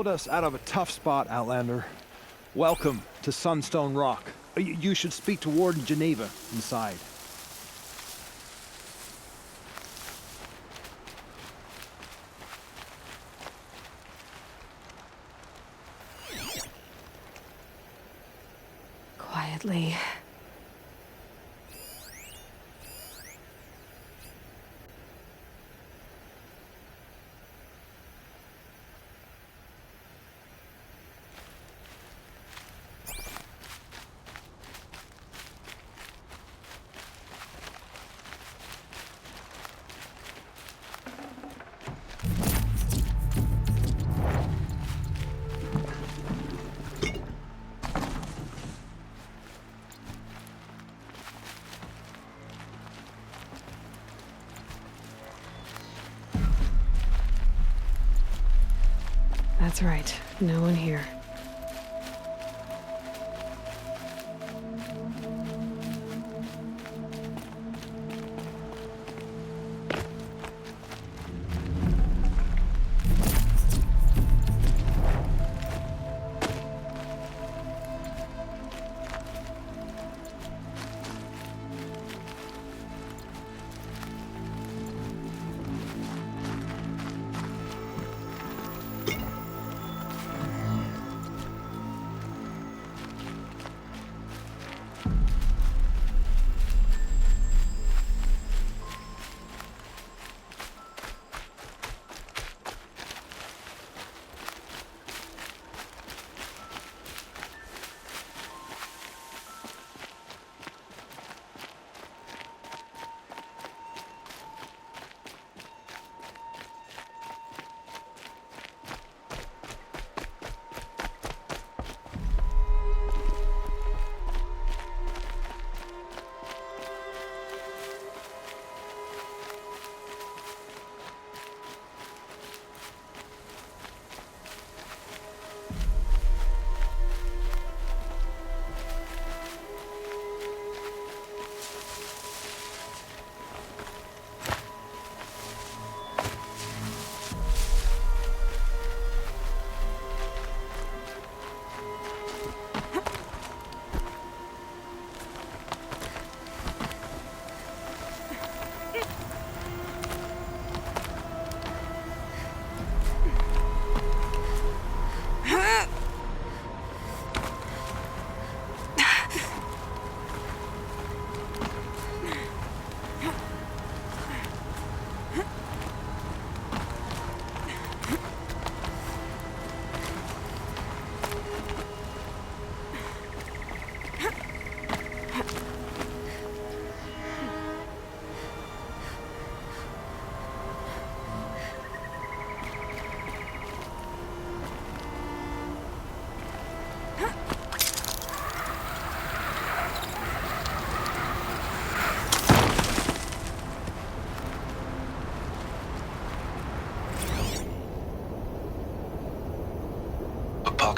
us out of a tough spot, Outlander. Welcome to Sunstone Rock. You should speak to Warden Geneva inside. Quietly. That's right. No one here.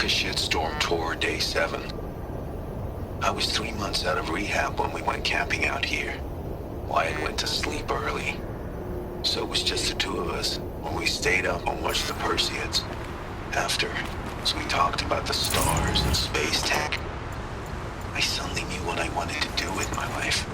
Shitstorm tour day 7. I was 3 months out of rehab when we went camping out here. Wyatt went to sleep early, so it was just the two of us when we stayed up and watched the Perseids. After, as we talked about the stars and space tech, I suddenly knew what I wanted to do with my life.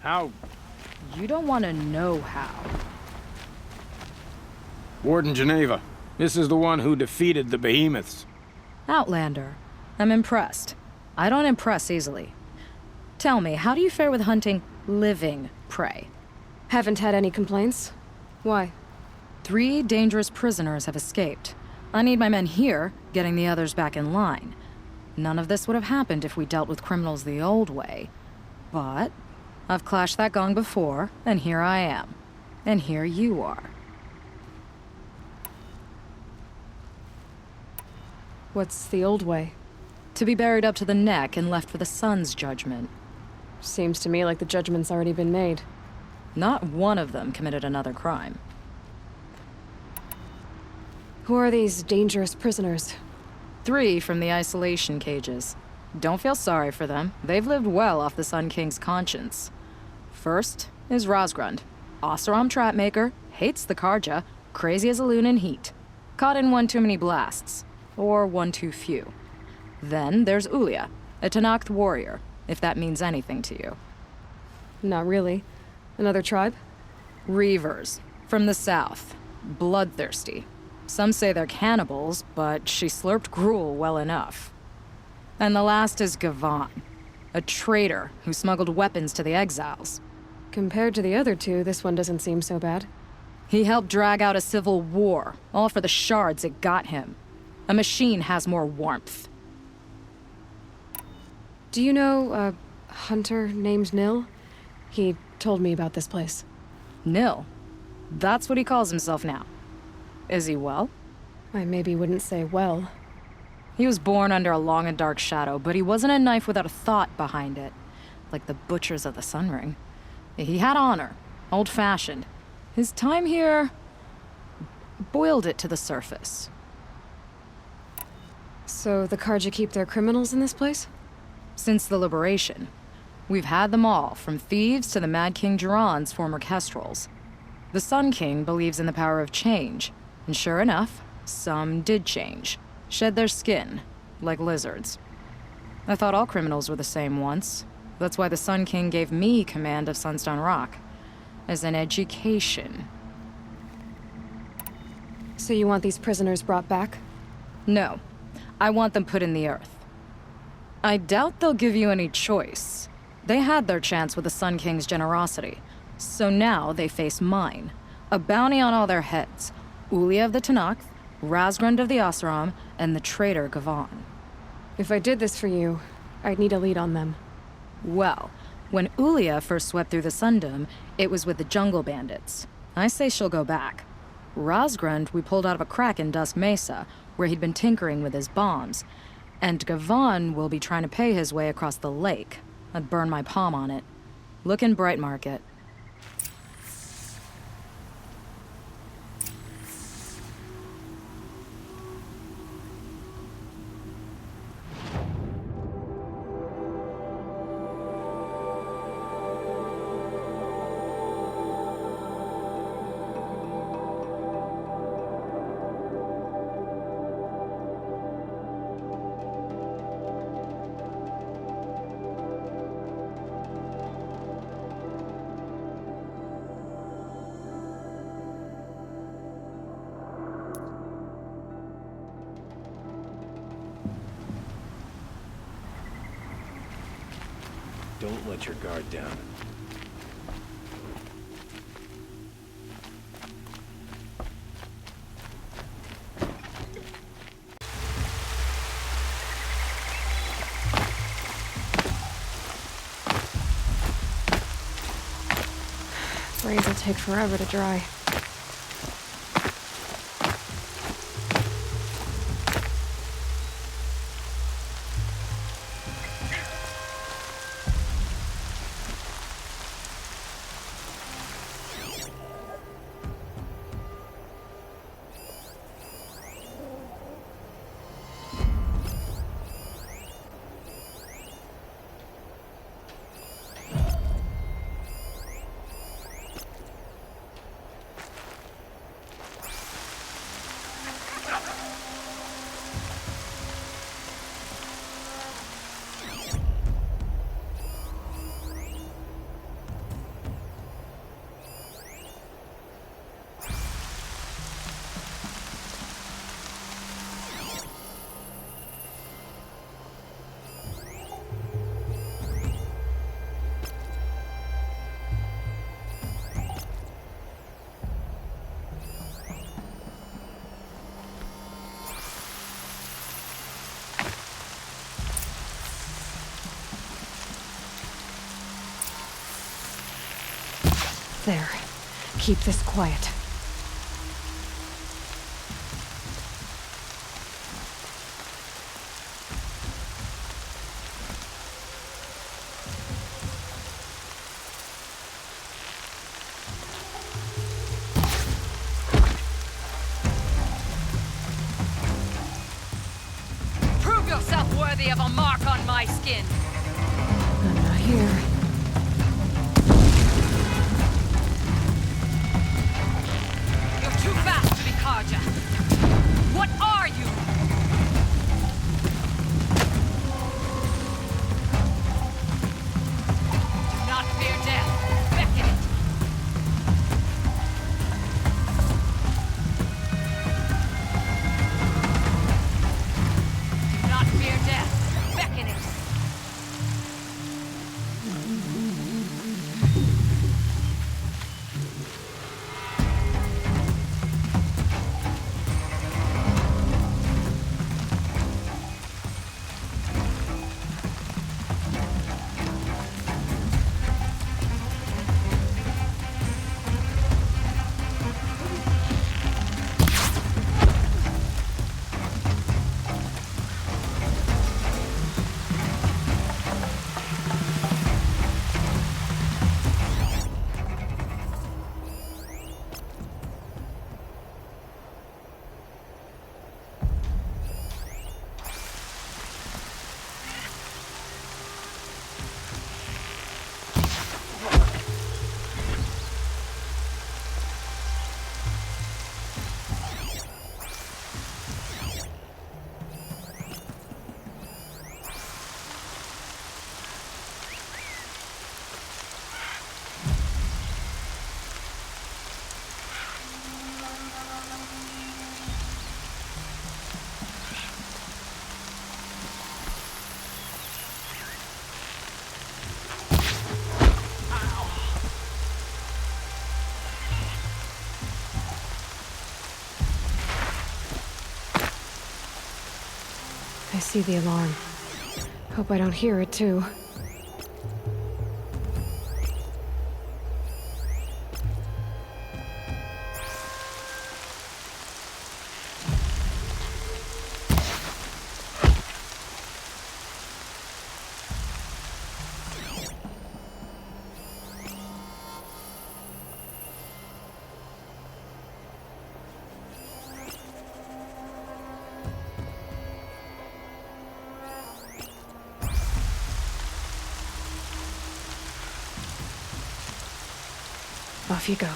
How? You don't want to know how. Warden Geneva, this is the one who defeated the behemoths. Outlander, I'm impressed. I don't impress easily. Tell me, how do you fare with hunting living prey? Haven't had any complaints. Why? 3 dangerous prisoners have escaped. I need my men here, getting the others back in line. None of this would have happened if we dealt with criminals the old way. But I've clashed that gong before, and here I am. And here you are. What's the old way? To be buried up to the neck and left for the sun's judgment. Seems to me like the judgment's already been made. Not one of them committed another crime. Who are these dangerous prisoners? 3 from the isolation cages. Don't feel sorry for them. They've lived well off the Sun King's conscience. First is Rosgrund. Oseram trapmaker, hates the Karja, crazy as a loon in heat. Caught in one too many blasts. Or one too few. Then there's Ulia, a Tanakh warrior, if that means anything to you. Not really. Another tribe? Reavers, from the south. Bloodthirsty. Some say they're cannibals, but she slurped gruel well enough. And the last is Gavan, a traitor who smuggled weapons to the exiles. Compared to the other 2, this one doesn't seem so bad. He helped drag out a civil war, all for the shards it got him. A machine has more warmth. Do you know a hunter named Nil? He told me about this place. Nil. That's what he calls himself now. Is he well? I maybe wouldn't say well. He was born under a long and dark shadow, but he wasn't a knife without a thought behind it. Like the butchers of the Sun Ring. He had honor. Old-fashioned. His time here boiled it to the surface. So the Karja keep their criminals in this place? Since the liberation. We've had them all, from thieves to the Mad King Duran's former kestrels. The Sun King believes in the power of change, and sure enough, some did change. Shed their skin, like lizards. I thought all criminals were the same once. That's why the Sun King gave me command of Sunstone Rock. As an education. So you want these prisoners brought back? No. I want them put in the earth. I doubt they'll give you any choice. They had their chance with the Sun King's generosity. So now they face mine. A bounty on all their heads. Ulia of the Tanakh, Rosgrund of the Oseram, and the traitor Gavan. If I did this for you, I'd need a lead on them. Well, when Ulia first swept through the Sundom, it was with the jungle bandits. I say she'll go back. Rosgrund we pulled out of a crack in Dusk Mesa, where he'd been tinkering with his bombs. And Gavan will be trying to pay his way across the lake. I'd burn my palm on it. Look in Bright Market. Don't let your guard down. Blades will take forever to dry. There. Keep this quiet. a mark on my skin. I'm not here. You're too fast to be carjacked. What are you? Do not fear death. Beckon it. Do not fear death. Beckon it. I see the alarm. Hope I don't hear it, too. Off you go.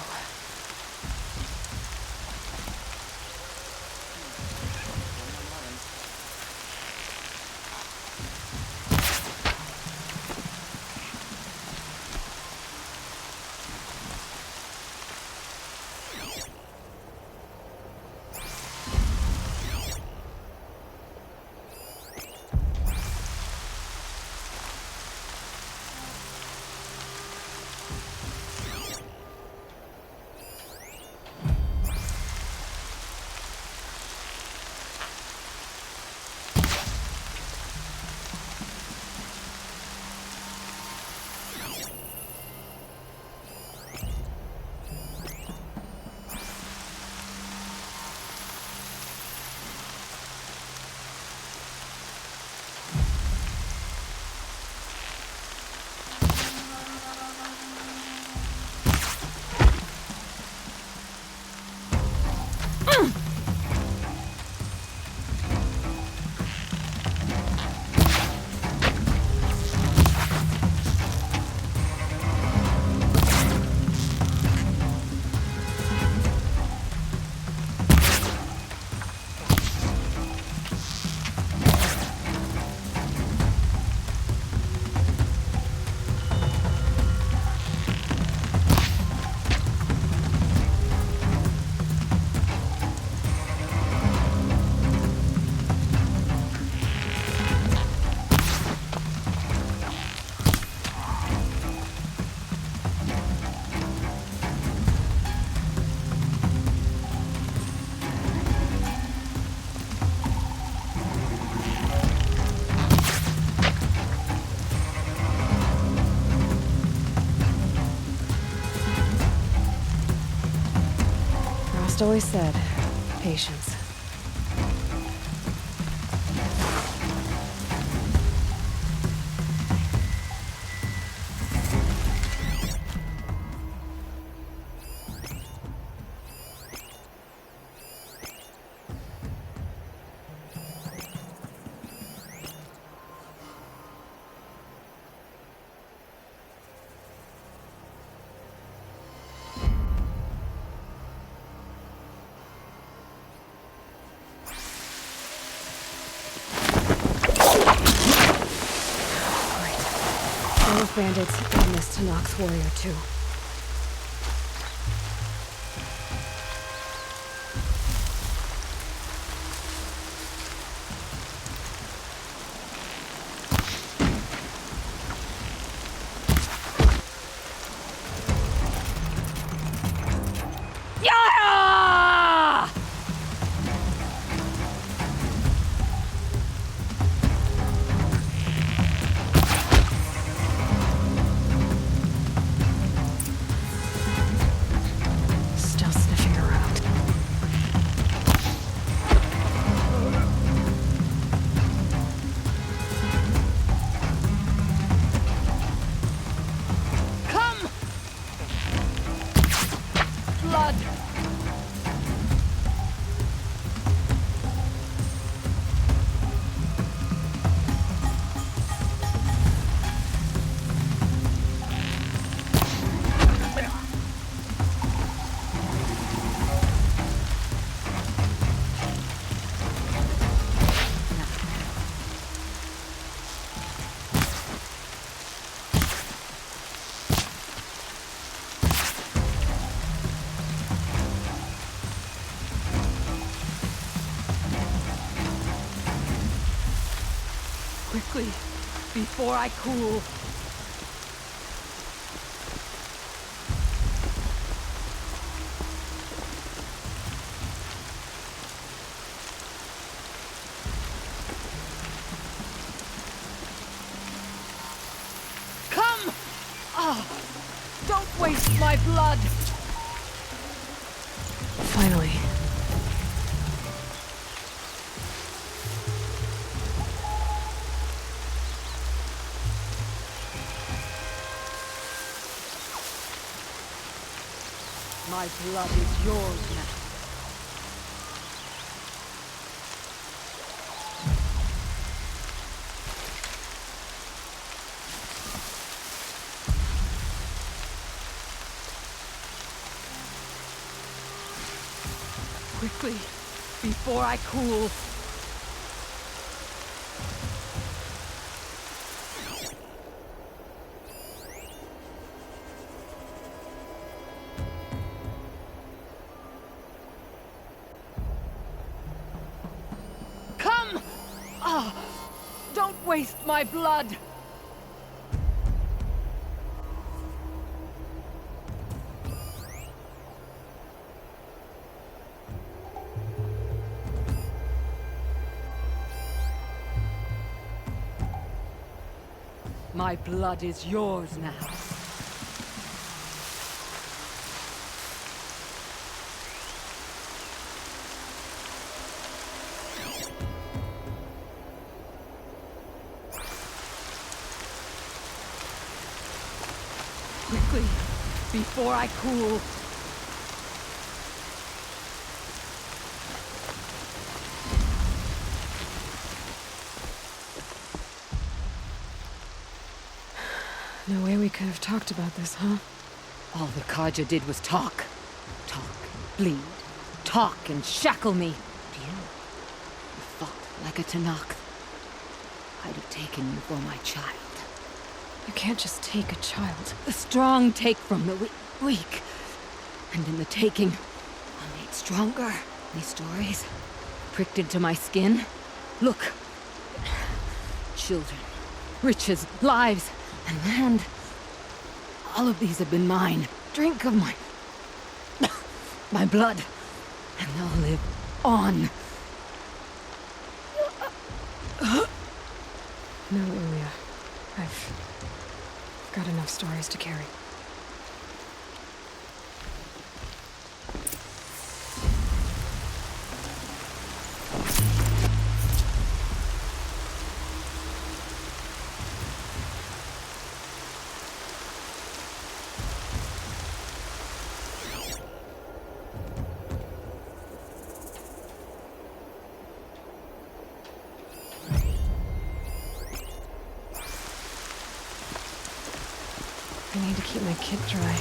Always said, patience. bandits and this Tanakh warrior, too. Still sniffing around. Come! Blood! Quickly, before I cool. Come! Ah! Don't waste my blood! Finally. My blood is yours now. Quickly, before I cool. Come! Ah! Don't waste my blood! My blood is yours now. Quickly, before I cool. No way we could have talked about this, huh? All the Kaja did was talk. Talk and bleed. Talk and shackle me. Do you fought like a Tanakh. I'd have taken you for my child. You can't just take a child. The strong take from the weak. And in the taking, I'm made stronger. These stories, pricked into my skin. Look. Children, riches, lives, and land. All of these have been mine. Drink of my blood, and they'll live on. No, Ilya. I've got enough stories to carry. I need to keep my kit dry.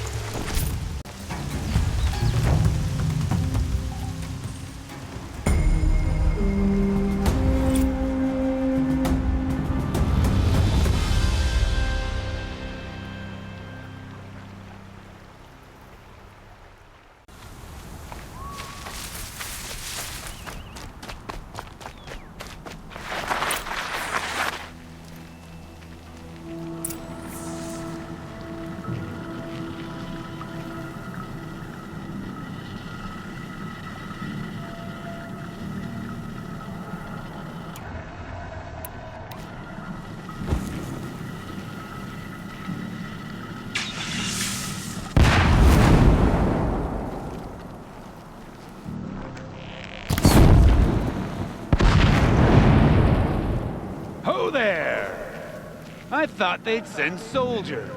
thought they'd send soldiers.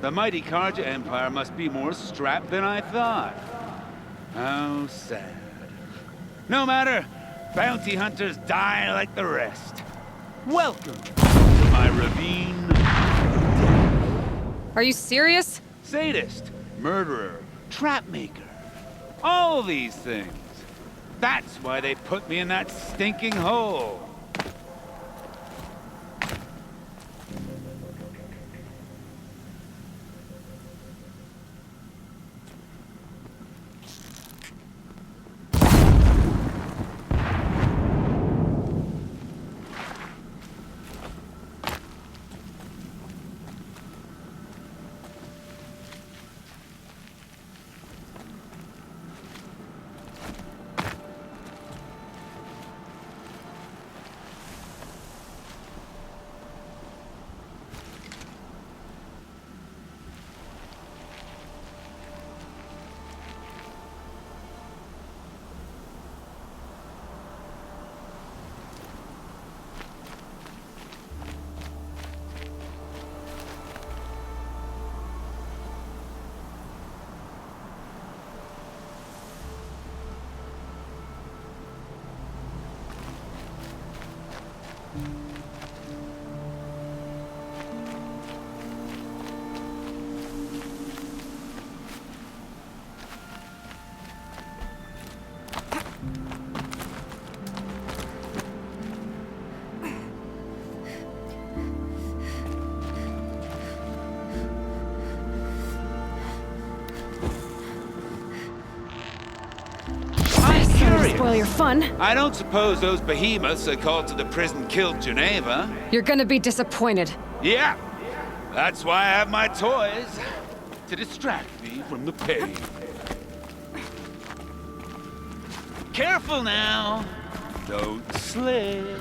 The mighty Karja Empire must be more strapped than I thought. How sad. No matter, bounty hunters die like the rest. Welcome to my ravine. Are you serious? Sadist, murderer, trap maker. All these things. That's why they put me in that stinking hole. Spoil your fun. I don't suppose those behemoths that called to the prison killed Geneva. You're gonna be disappointed. Yeah, that's why I have my toys. To distract me from the pain. Careful now. Don't slip.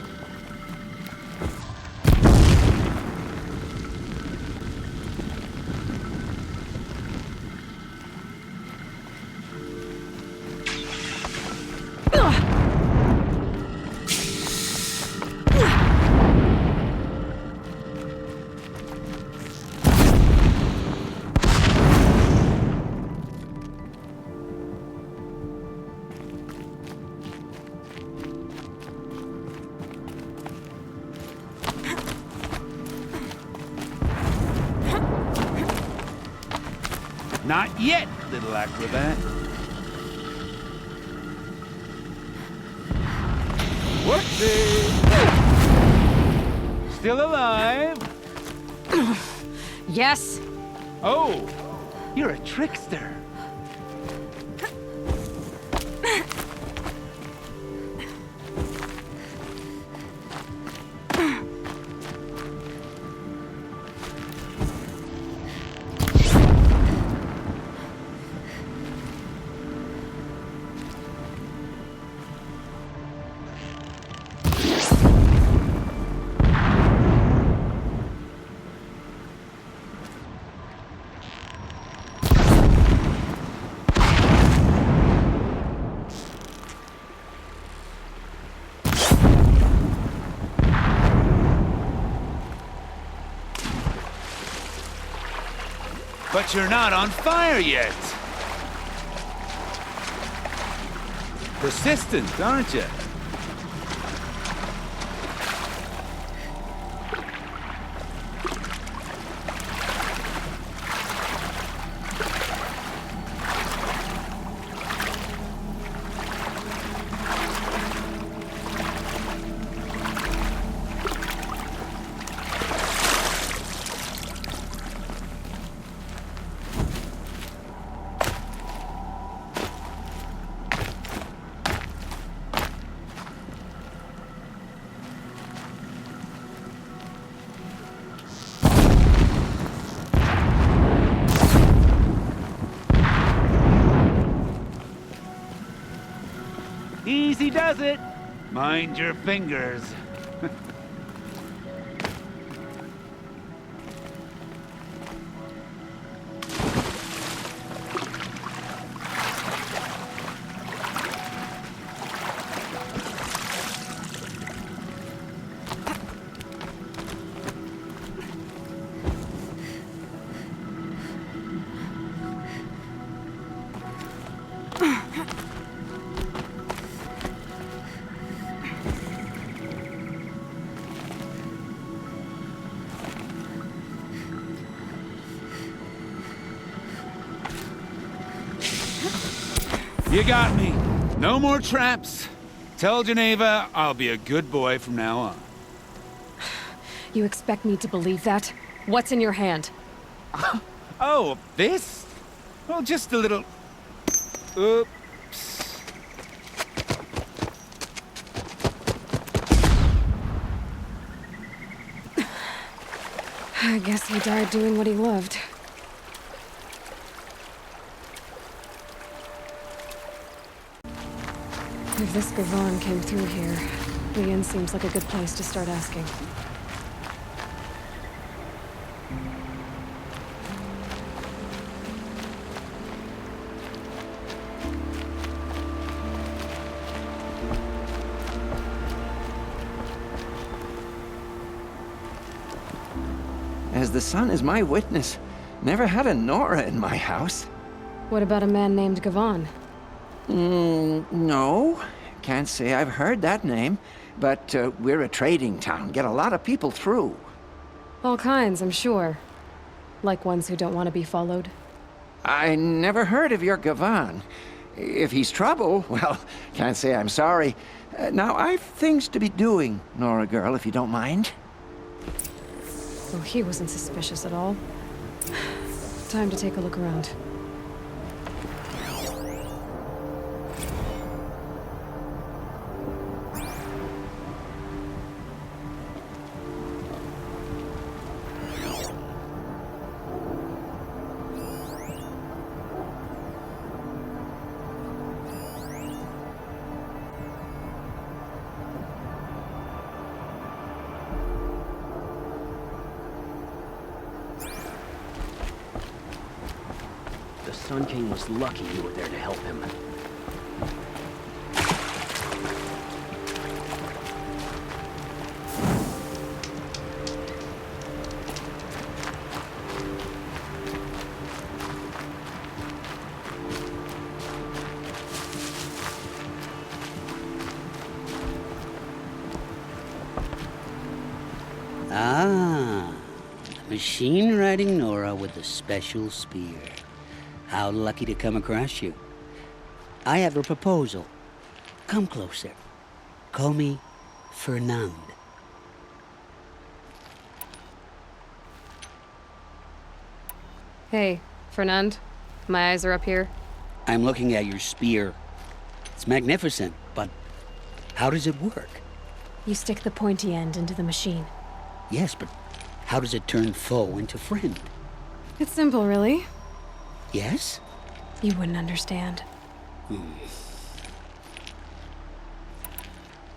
Not yet, little acrobat. Whoopsie! Still alive? Yes? Oh, you're a trickster. But you're not on fire yet. Persistent, aren't you? Easy does it. Mind your fingers. You got me. No more traps. Tell Geneva I'll be a good boy from now on. You expect me to believe that? What's in your hand? Oh, this? Well, just a little... Oops. I guess he died doing what he loved. If this Gavon came through here, the inn seems like a good place to start asking. As the sun is my witness, never had a Nora in my house. What about a man named Gavon? No. Can't say I've heard that name. But we're a trading town. Get a lot of people through. All kinds, I'm sure. Like ones who don't want to be followed. I never heard of your Gavon. If he's trouble, well, can't say I'm sorry. Now, I've things to be doing, Nora girl, if you don't mind. Oh, he wasn't suspicious at all. Time to take a look around. The Sun King was lucky you were there to help him. Ah, machine-riding Nora with the special spear. How lucky to come across you. I have a proposal. Come closer. Call me Fernand. Hey, Fernand. My eyes are up here. I'm looking at your spear. It's magnificent, but how does it work? You stick the pointy end into the machine. Yes, but how does it turn foe into friend? It's simple, really. Yes? You wouldn't understand.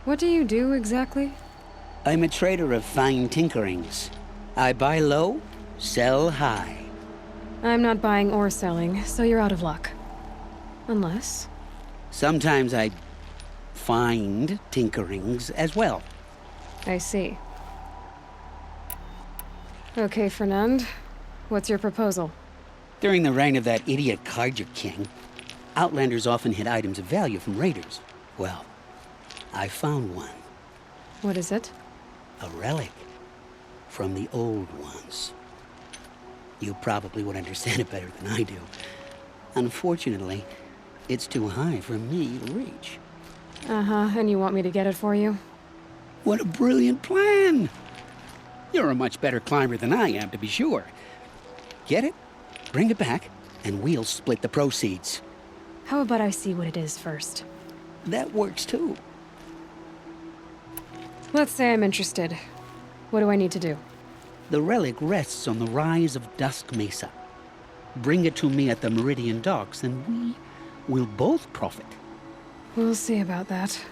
What do you do, exactly? I'm a trader of fine tinkerings. I buy low, sell high. I'm not buying or selling, so you're out of luck. Unless... Sometimes I find tinkerings as well. I see. Okay, Fernand. What's your proposal? During the reign of that idiot Carja King, Outlanders often hid items of value from raiders. Well, I found one. What is it? A relic from the old ones. You probably would understand it better than I do. Unfortunately, it's too high for me to reach. Uh-huh, and you want me to get it for you? What a brilliant plan! You're a much better climber than I am, to be sure. Get it, bring it back, and we'll split the proceeds. How about I see what it is first? That works too. Let's say I'm interested. What do I need to do? The relic rests on the rise of Dusk Mesa. Bring it to me at the Meridian Docks, and we will both profit. We'll see about that.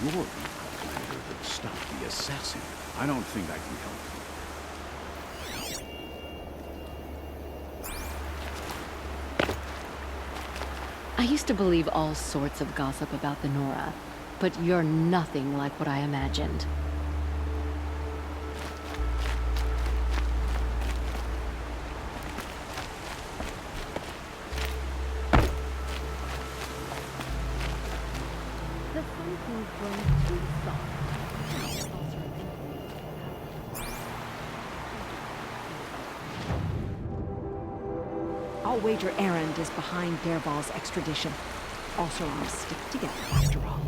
You're the outlander that stopped the assassin. I don't think I can help you. I used to believe all sorts of gossip about the Nora, but you're nothing like what I imagined. The Sun King's grown too soft. I'll wager Erend is behind Dervahl's extradition. Also, we stick together after all.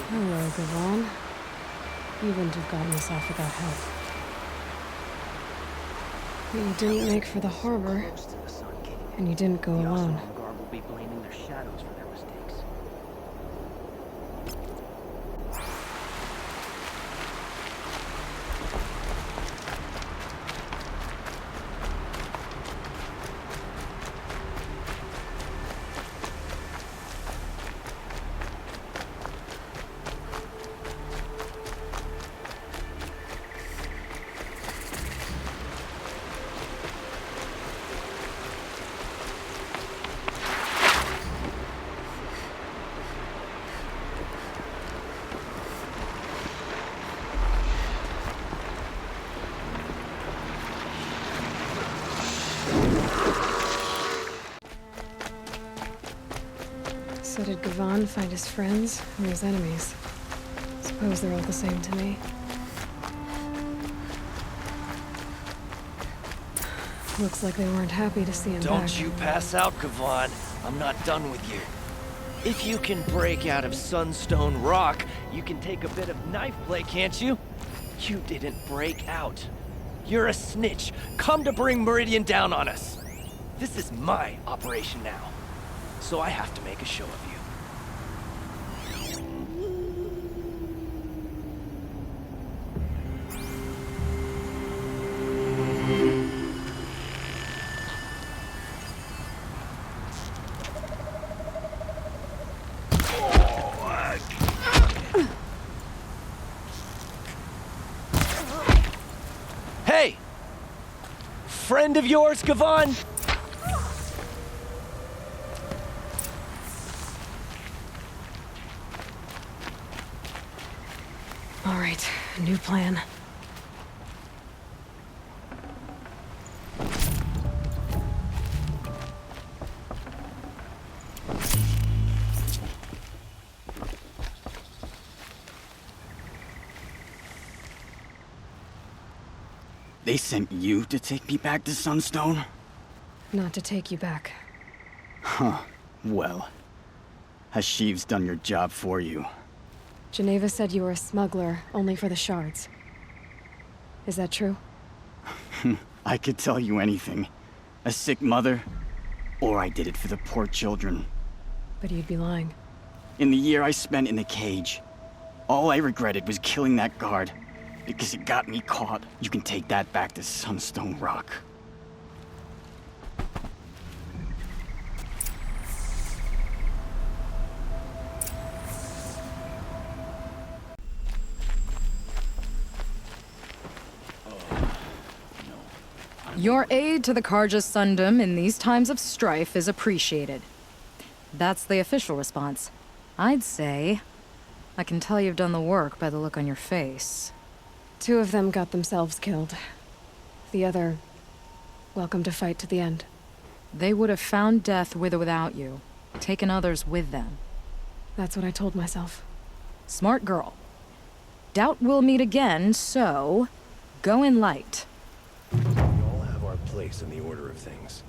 Hello, Gavon. You wouldn't have gotten us off without help. But you didn't make for the harbor, and you didn't go alone. Will be blaming their shadows for their mistakes. So did Gavon find his friends or his enemies? Suppose they're all the same to me. Looks like they weren't happy to see him back. Don't you pass out, Gavon. I'm not done with you. If you can break out of Sunstone Rock, you can take a bit of knife play, can't you? You didn't break out. You're a snitch, come to bring Meridian down on us. This is my operation now, so I have to make a show of you. Hey! Friend of yours, Gavon? All right, new plan. They sent you to take me back to Sunstone? Not to take you back. Huh. Well, Hashiv's done your job for you. Geneva said you were a smuggler, only for the shards. Is that true? I could tell you anything. A sick mother, or I did it for the poor children. But you'd be lying. In the year I spent in the cage, all I regretted was killing that guard, because it got me caught. You can take that back to Sunstone Rock. Your aid to the Karja Sundom in these times of strife is appreciated. That's the official response. I'd say I can tell you've done the work by the look on your face. 2 of them got themselves killed. The other, welcome to fight to the end. They would have found death with or without you, taken others with them. That's what I told myself. Smart girl. Doubt we'll meet again, so go in light. We all have our place in the order of things.